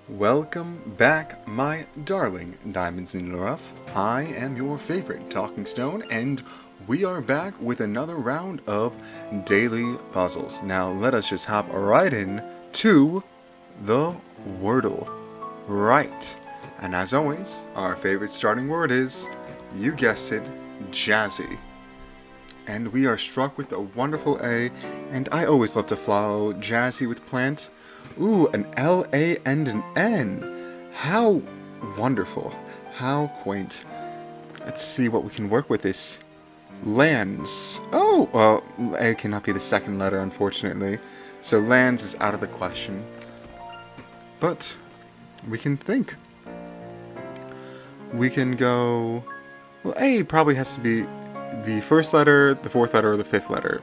Welcome back, my darling diamonds in the rough. I am your favorite talking stone, and we are back with another round of daily puzzles. Now, let us just hop right in to the Wordle. Right. And as always, our favorite starting word is, you guessed it, jazzy. And we are struck with a wonderful A, and I always love to follow jazzy with plants. Ooh, an L-A and an N. How wonderful. How quaint. Let's see what we can work with this. Lands. Oh, well, A cannot be the second letter, unfortunately. So lands is out of the question. But we can think. We can go... Well, A probably has to be the first letter, the fourth letter, or the fifth letter.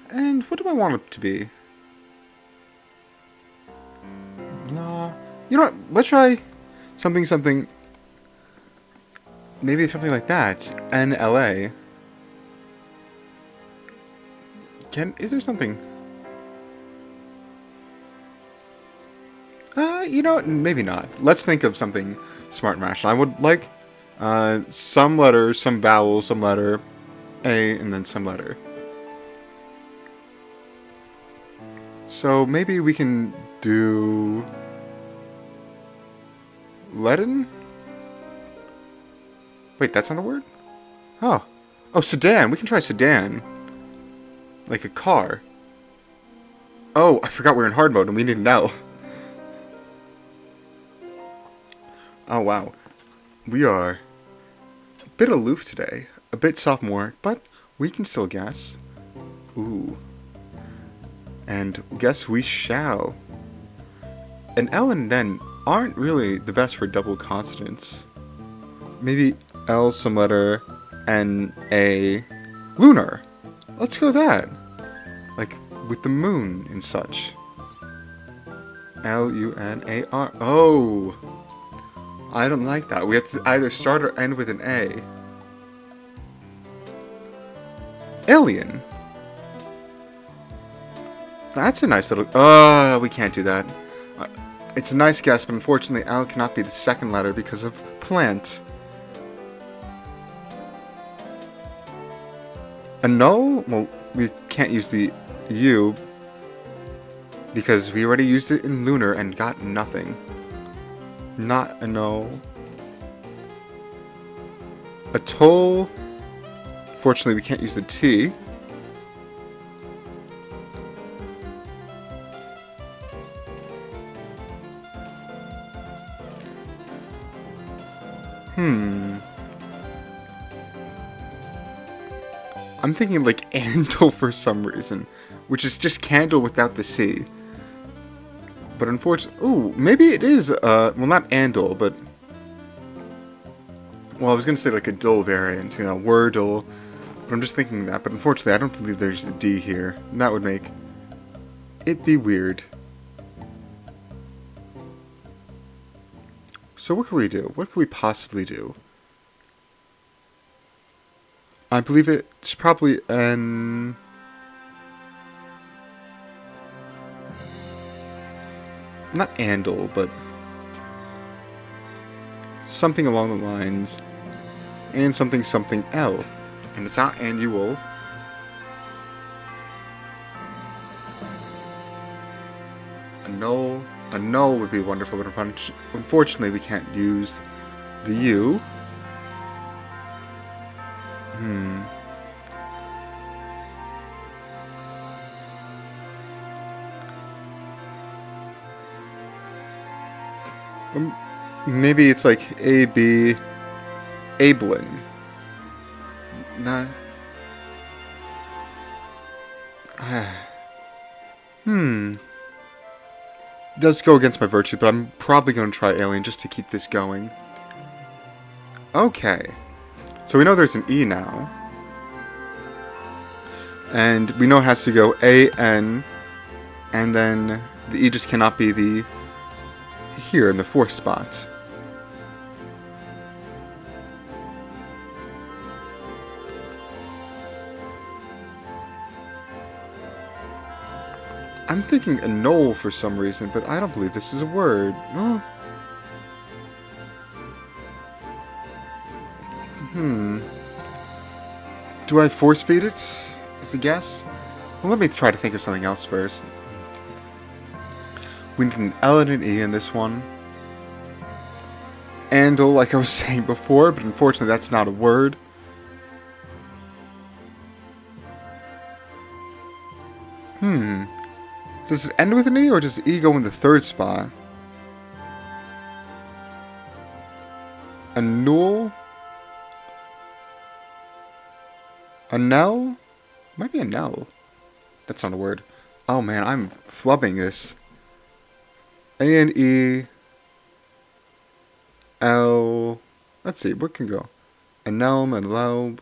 And what do I want it to be? You know what? Let's try something. Maybe something like that. NLA. Is there something? You know what? Maybe not. Let's think of something smart and rational. I would like some letters, some vowels, some letter, A, and then some letter. So maybe we can do Leaden? Wait, that's not a word? Oh. Oh, sedan. We can try sedan. Like a car. Oh, I forgot we're in hard mode and we need an L. Oh, wow. We are a bit aloof today. A bit sophomore, but we can still guess. Ooh. And guess we shall. An L and an N aren't really the best for double consonants. Maybe L some letter, N, A, lunar. Let's go that. Like with the moon and such. L-U-N-A-R. Oh! I don't like that. We have to either start or end with an A. Alien. That's a nice little... we can't do that. It's a nice guess, but unfortunately L cannot be the second letter because of plant. Annul? Well, we can't use the U because we already used it in lunar and got nothing. Not annul. Atoll. Fortunately, we can't use the T. I'm thinking like Andal for some reason, which is just candle without the C. But unfortunately, ooh, maybe it is, well, not Andal, but, well, I was gonna say like a dull variant, you know, Wordle, but I'm just thinking that, but unfortunately I don't believe there's a D here, and that would make it be weird. So what can we do? What could we possibly do? I believe it's probably an... Not Andal, but... something along the lines... and something L. And it's not annual. A null would be wonderful, but unfortunately we can't use the U. Maybe it's like A-B... Ablin. Nah. Does go against my virtue, but I'm probably going to try alien just to keep this going. Okay. So we know there's an E now. And we know it has to go A-N, and then the E just cannot be the... here in the fourth spot. I'm thinking a knoll for some reason, but I don't believe this is a word. Oh. Do I force feed it as a guess? Well, let me try to think of something else first. We need an L and an E in this one. Andle, like I was saying before, but unfortunately that's not a word. Does it end with an E, or does E go in the third spot? A null? A nell? Might be a nell. That's not a word. Oh man, I'm flubbing this. A and E. L. Let's see, what can go? An elm, an elb.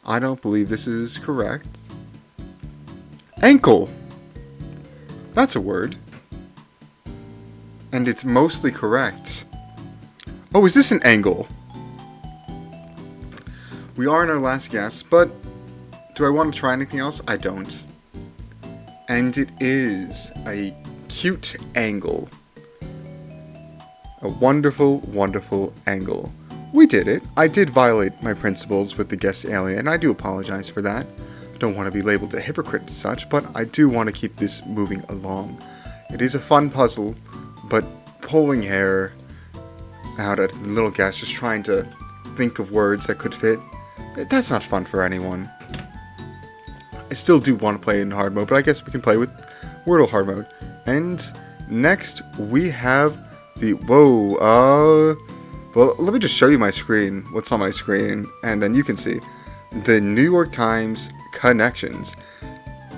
I don't believe this is correct. Ankle! That's a word. And it's mostly correct. Oh, is this an angle? We are in our last guess, but do I want to try anything else? I don't. And it is a cute angle. A wonderful, wonderful angle. We did it. I did violate my principles with the guest alien. I do apologize for that. I don't want to be labeled a hypocrite and such, but I do want to keep this moving along. It is a fun puzzle, but pulling hair out at a little guest, just trying to think of words that could fit, that's not fun for anyone. I still do want to play in hard mode, but I guess we can play with Wordle hard mode. And next, we have the... Whoa, well, let me just show you my screen, what's on my screen, and then you can see. The New York Times connections,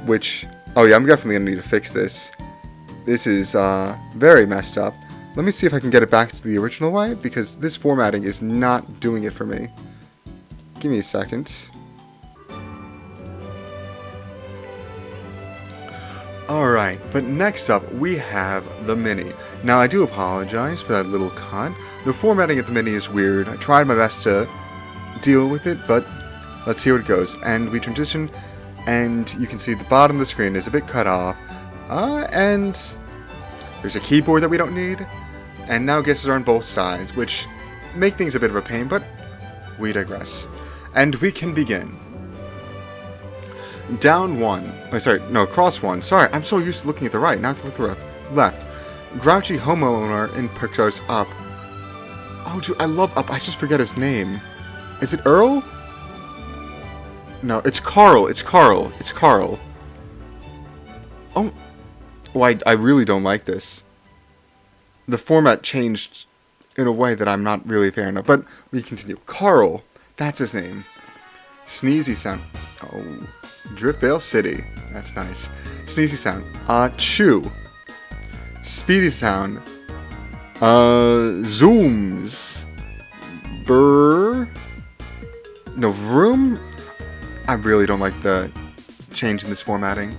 which... Oh yeah, I'm definitely going to need to fix this. This is very messed up. Let me see if I can get it back to the original way, because this formatting is not doing it for me. Give me a second. Alright, but next up we have the Mini. Now I do apologize for that little cut. The formatting of the Mini is weird. I tried my best to deal with it, but let's see how it goes. And we transition, and you can see the bottom of the screen is a bit cut off. And there's a keyboard that we don't need. And now guesses are on both sides, which make things a bit of a pain, but we digress. And we can begin. Down one. Oh, sorry, no, cross one. Sorry, I'm so used to looking at the right, not to look at the left. Grouchy homeowner in pictures Up. Oh, dude, I love Up. I just forget his name. Is it Earl? No, it's Carl. It's Carl. It's Carl. Oh, I really don't like this. The format changed in a way that I'm not really a fan of, but we continue. Carl. That's his name. Sneezy sound. Oh, Driftvale City. That's nice. Sneezy sound. Chew. Speedy sound. Zooms. Brr. No, vroom. I really don't like the change in this formatting,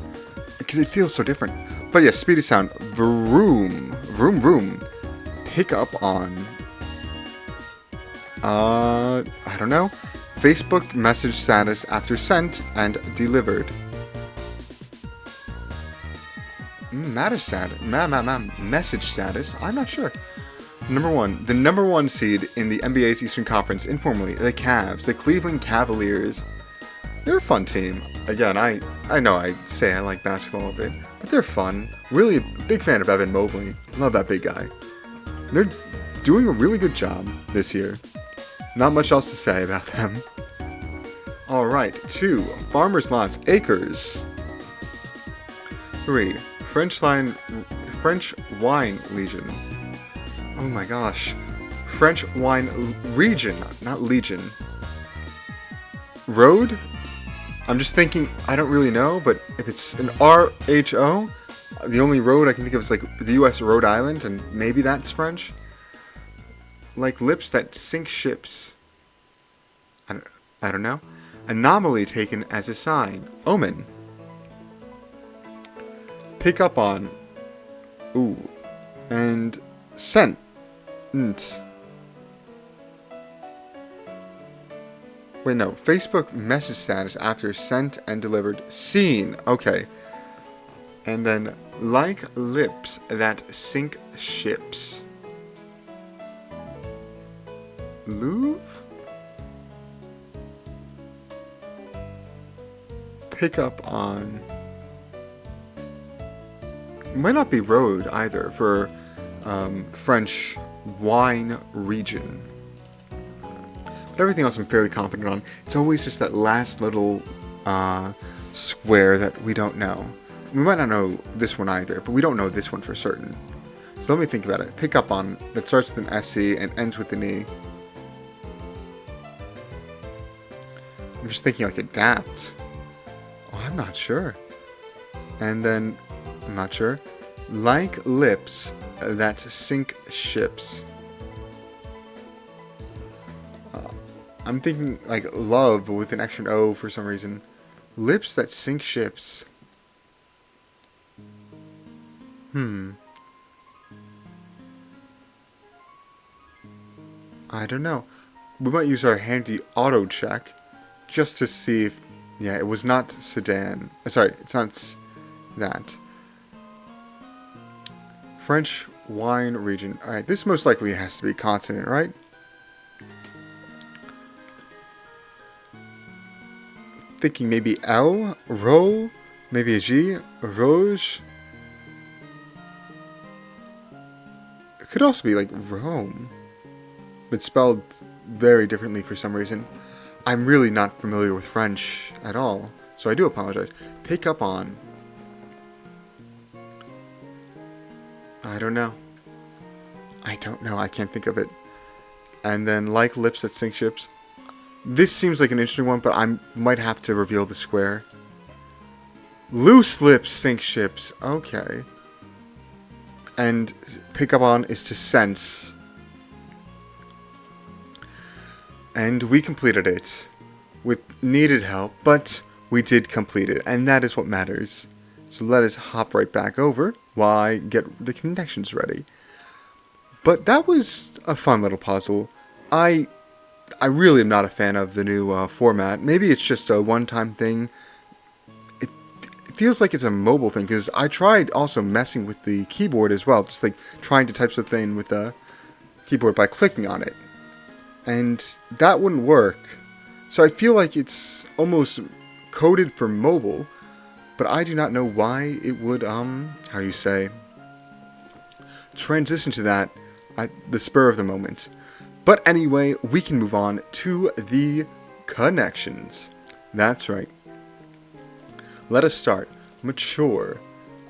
because it feels so different. But yeah, speedy sound. Vroom. Vroom vroom. Pick up on. I don't know. Facebook message status after sent and delivered. Message status? I'm not sure. Number one. The number one seed in the NBA's Eastern Conference, informally, the Cavs, the Cleveland Cavaliers. They're a fun team. Again, I know I say I like basketball a bit, but they're fun. Really a big fan of Evan Mobley. Love that big guy. They're doing a really good job this year. Not much else to say about them. Alright, 2. Farmer's Lots, Acres. 3. French Wine Legion. Oh my gosh. French Wine Region, not Legion. Road? I'm just thinking, I don't really know, but if it's an R-H-O, the only road I can think of is like the U.S. Rhode Island, and maybe that's French. Like lips that sink ships. I don't know. Anomaly taken as a sign. Omen. Pick up on. Ooh. And scent. Wait, no. Facebook message status after sent and delivered. Seen. Okay. And then, like lips that sink ships. Louvre? Pick up on. Might not be road either for French wine region. But everything else I'm fairly confident on. It's always just that last little square that we don't know. We might not know this one either, but we don't know this one for certain. So let me think about it. Pick up on that starts with an SC and ends with an E. I'm just thinking like adapt. Oh, I'm not sure. And then, I'm not sure. Like lips that sink ships. I'm thinking like love with an extra O for some reason. Lips that sink ships. I don't know. We might use our handy auto check just to see if... Yeah, it was not sedan. Sorry, it's not that. French wine region. Alright, this most likely has to be continent, right? Thinking maybe L, Ro, maybe a G, Rouge. It could also be like Rome, but spelled very differently for some reason. I'm really not familiar with French at all, so I do apologize. Pick up on. I don't know. I can't think of it. And then like lips that sink ships. This seems like an interesting one, but I might have to reveal the square. Loose lips sink ships. Okay. And pick up on is to sense. And we completed it with needed help, but we did complete it, and that is what matters. So let us hop right back over while I get the connections ready. But that was a fun little puzzle. I really am not a fan of the new format. Maybe it's just a one-time thing. It feels like it's a mobile thing, because I tried also messing with the keyboard as well, just like trying to type something with the keyboard by clicking on it. And that wouldn't work. So I feel like it's almost coded for mobile, but I do not know why it would, transition to that at the spur of the moment. But anyway, we can move on to the connections. That's right. Let us start. Mature.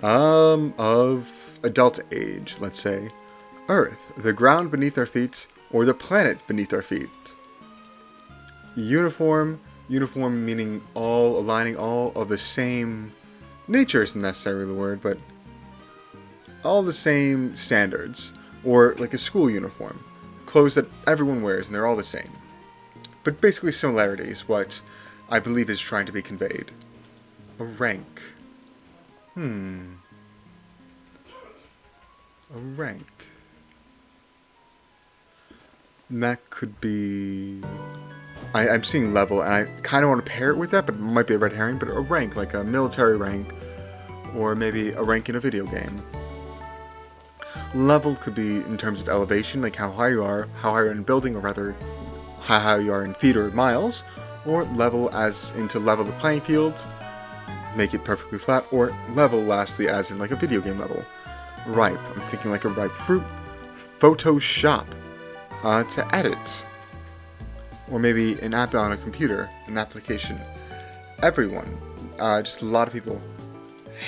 Of adult age, let's say. Earth, the ground beneath our feet, or the planet beneath our feet. Uniform meaning all, aligning all of the same nature isn't necessarily the word, but all the same standards, or like a school uniform, clothes that everyone wears and they're all the same. But basically similarity is what I believe is trying to be conveyed. A rank. A rank. And that could be... I'm seeing level, and I kind of want to pair it with that, but it might be a red herring, but a rank, like a military rank, or maybe a rank in a video game. Level could be in terms of elevation, like how high you are in a building, or rather, how high you are in feet or miles, or level as into level the playing field, make it perfectly flat, or level lastly as in like a video game level. Ripe, I'm thinking like a ripe fruit. Photoshop, to edit. Or maybe an app on a computer, an application. Everyone, just a lot of people.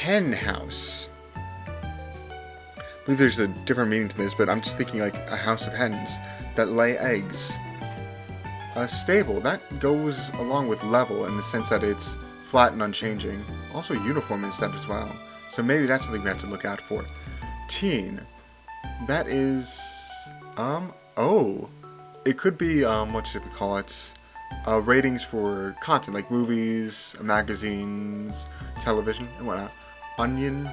Hen house. I believe there's a different meaning to this, but I'm just thinking like a house of hens that lay eggs. Stable, that goes along with level in the sense that it's flat and unchanging. Also uniform is that as well. So maybe that's something we have to look out for. Teen, that is, it could be, what should we call it? Ratings for content, like movies, magazines, television, and whatnot. Onion.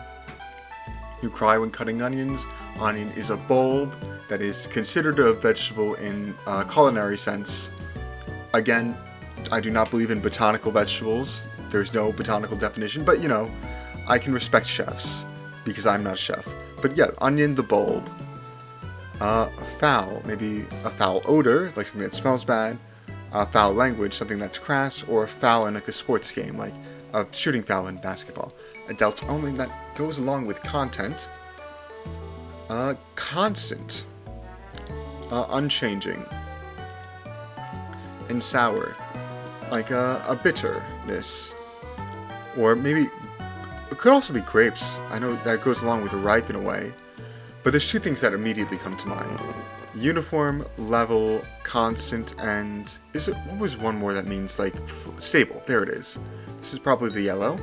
You cry when cutting onions. Onion is a bulb that is considered a vegetable in a culinary sense. Again, I do not believe in botanical vegetables. There's no botanical definition, but you know, I can respect chefs because I'm not a chef. But yeah, onion, the bulb. Foul, maybe a foul odor, like something that smells bad. Foul language, something that's crass, or a foul in like a sports game, like a shooting foul in basketball. Adults only, that goes along with content. Constant. Unchanging. And sour. Like a bitterness. Or maybe, it could also be grapes. I know that goes along with ripe in a way. But there's two things that immediately come to mind. Uniform, level, constant, and what was one more that means like stable? There it is. This is probably the yellow.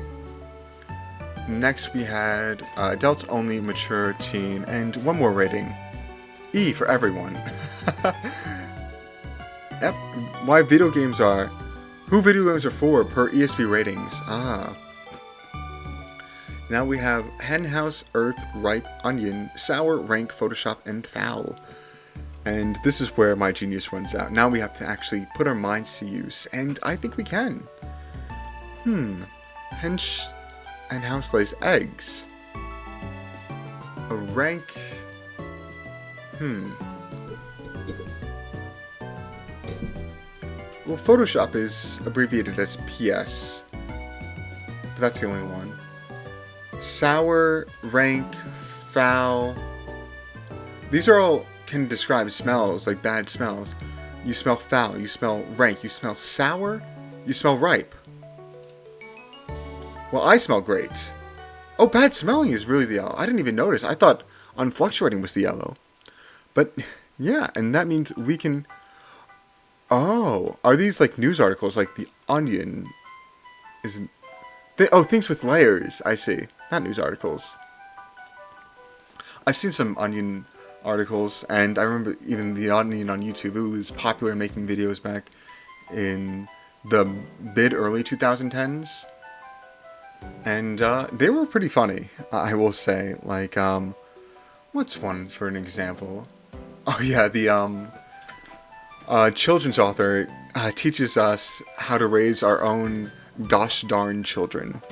Next we had adults only, mature, teen, and one more rating. E for everyone. Yep. Who video games are for per ESP ratings. Now we have henhouse, earth, ripe, onion, sour, rank, Photoshop, and foul. And this is where my genius runs out. Now we have to actually put our minds to use, and I think we can. Hench and house lays eggs. A rank. Well, Photoshop is abbreviated as PS, but that's the only one. Sour, rank, foul. These are all can describe smells, like bad smells. You smell foul, you smell rank, you smell sour, you smell ripe. Well, I smell great. Oh, bad smelling is really the yellow. I didn't even notice. I thought unfluctuating was the yellow. But, yeah, and that means we can... Oh, are these like news articles, like The Onion? Things with layers, I see. Not news articles. I've seen some Onion articles, and I remember even The Onion on YouTube. It was popular making videos back in the mid-early 2010s. And they were pretty funny, I will say. Like, what's one for an example? Oh yeah, the children's author teaches us how to raise our own gosh darn children.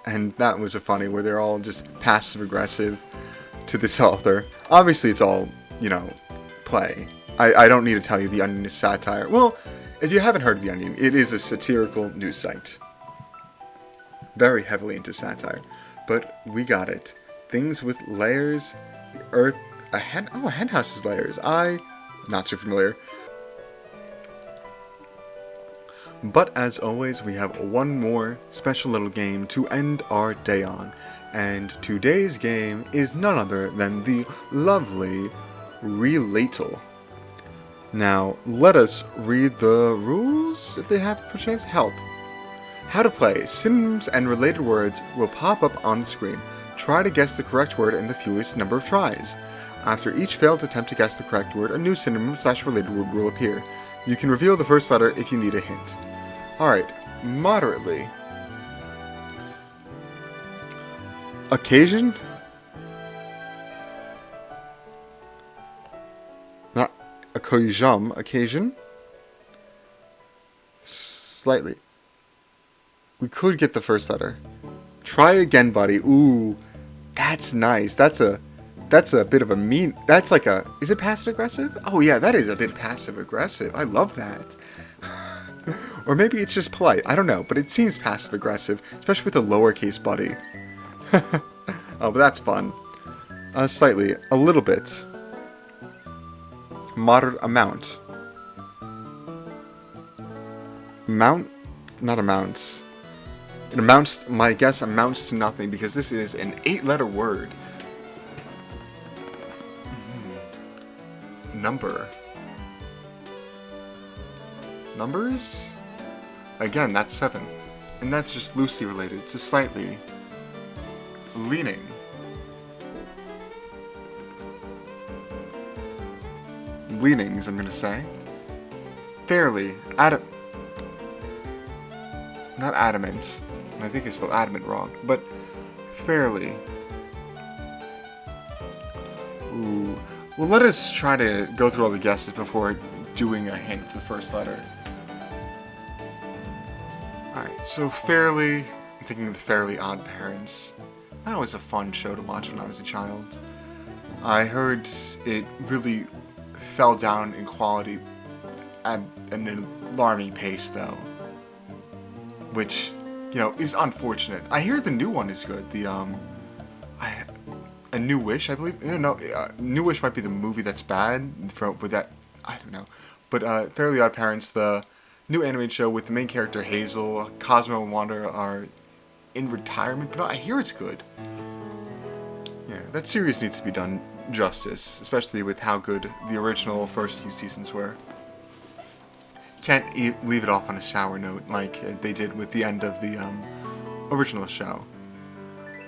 And that was a funny where they're all just passive aggressive to this author. Obviously it's all, play. I don't need to tell you The Onion is satire. Well, if you haven't heard of The Onion, it is a satirical news site. Very heavily into satire. But we got it. Things with layers, earth, a henhouse's layers. Not so familiar. But as always, we have one more special little game to end our day on. And today's game is none other than the lovely Relatle. Now, let us read the rules, if they have perchance help. How to play. Synonyms and related words will pop up on the screen. Try to guess the correct word in the fewest number of tries. After each failed attempt to guess the correct word, a new synonym/related word will appear. You can reveal the first letter if you need a hint. Alright, moderately. Occasion? Not occasion. Slightly. We could get the first letter. Try again, buddy. Ooh, that's nice. That's a bit of a mean... That's like a... Is it passive-aggressive? Oh yeah, that is a bit passive-aggressive. I love that. Or maybe it's just polite. I don't know, but it seems passive-aggressive, especially with a lowercase buddy. Oh, but that's fun. Slightly. A little bit. Moderate amount. Amount? Not amounts. It amounts... My guess amounts to nothing, because this is an 8-letter word. Number. Numbers? Again, that's 7. And that's just loosely related to slightly. Leaning. Leanings, I'm gonna say. Fairly. Not adamant. I think I spelled adamant wrong. But fairly. Ooh. Well, let us try to go through all the guesses before doing a hint, the first letter. So Fairly, I'm thinking of the Fairly Odd Parents. That was a fun show to watch when I was a child. I heard it really fell down in quality at an alarming pace, though, which, you know, is unfortunate. I hear the new one is good. A New Wish, I believe. No, New Wish might be the movie that's bad. But that, I don't know. But Fairly Odd Parents, the new animated show with the main character Hazel, Cosmo, and Wanda are in retirement. But I hear it's good. Yeah, that series needs to be done justice, especially with how good the original first few seasons were. You can't leave it off on a sour note like they did with the end of the original show.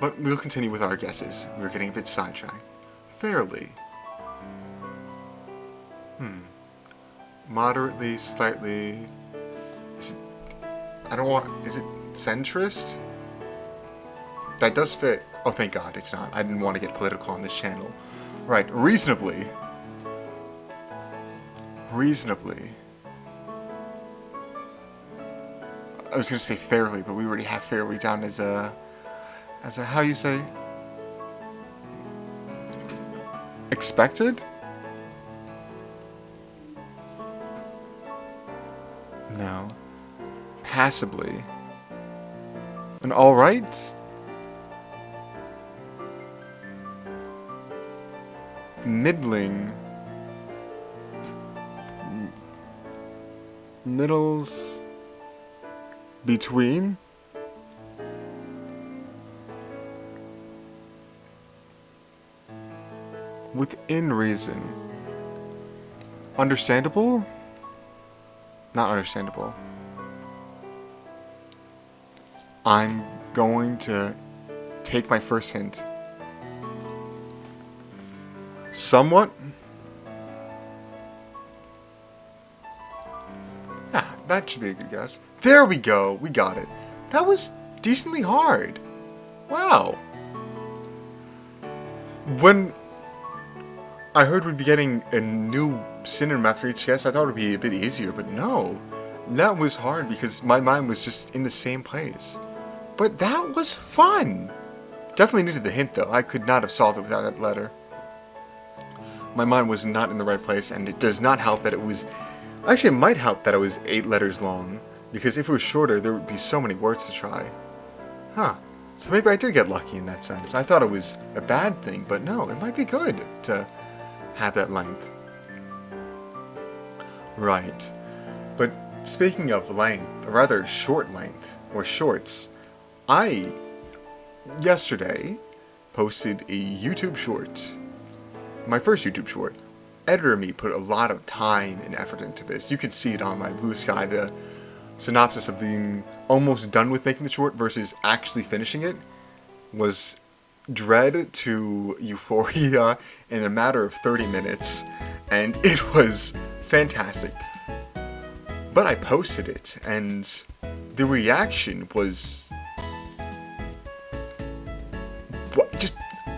But we'll continue with our guesses. We're getting a bit sidetracked. Fairly. Moderately, slightly... Is it centrist? That does fit. Oh, thank God, it's not. I didn't want to get political on this channel. Right, reasonably. Reasonably. I was going to say fairly, but we already have fairly down as a, how you say? Expected? No. Passably. An alright? Middling. Middles. Between. Within reason. Understandable? Not understandable. I'm going to take my first hint. Somewhat? Yeah, that should be a good guess. There we go, we got it. That was decently hard. Wow. When I heard we'd be getting a new synonym after each guess, I thought it would be a bit easier, but no. That was hard because my mind was just in the same place. But that was fun. Definitely needed the hint though. I could not have solved it without that letter. My mind was not in the right place, and it does not help that it was... Actually, it might help that it was 8 letters long, because if it was shorter, there would be so many words to try. Huh. So maybe I did get lucky in that sense. I thought it was a bad thing, but no, it might be good to have that length. Right. But speaking of length, a rather short length, or shorts, I, yesterday, posted a YouTube short. My first YouTube short. Editor me put a lot of time and effort into this. You can see it on my Blue Sky, the synopsis of being almost done with making the short versus actually finishing it was Dread to Euphoria in a matter of 30 minutes, and it was fantastic. But I posted it, and the reaction was...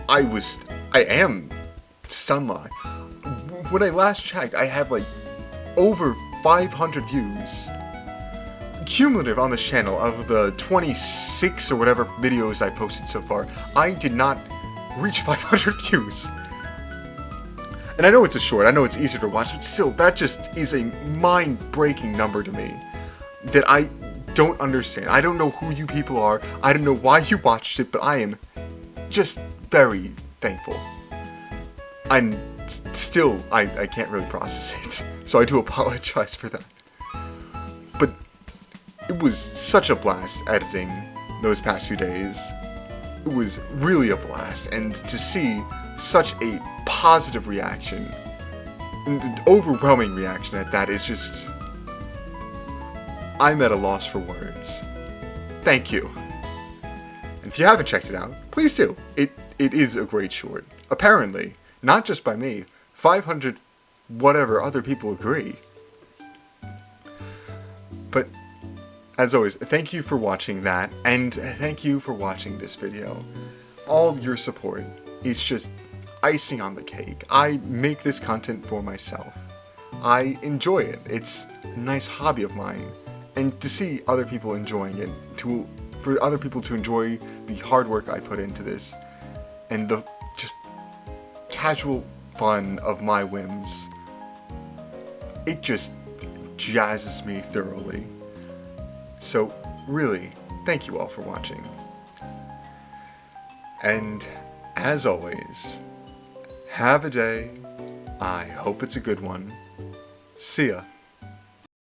I am stunned. When I last checked, I had like over 500 views cumulative on this channel of the 26 or whatever videos I posted so far. I did not reach 500 views. And I know it's a short, I know it's easier to watch, but still, that just is a mind-breaking number to me that I don't understand. I don't know who you people are, I don't know why you watched it, but I am just very thankful. I'm still, I can't really process it, so I do apologize for that. But it was such a blast editing those past few days. It was really a blast, and to see such a positive reaction, an overwhelming reaction at that is just... I'm at a loss for words. Thank you. And if you haven't checked it out, please do. It is a great short. Apparently, not just by me, 500 whatever other people agree. But, as always, thank you for watching that, and thank you for watching this video. All your support is just icing on the cake. I make this content for myself. I enjoy it. It's a nice hobby of mine, and to see other people enjoying it, for other people to enjoy the hard work I put into this, and the just casual fun of my whims, it just jazzes me thoroughly. So really, thank you all for watching. And as always, have a day. I hope it's a good one. See ya.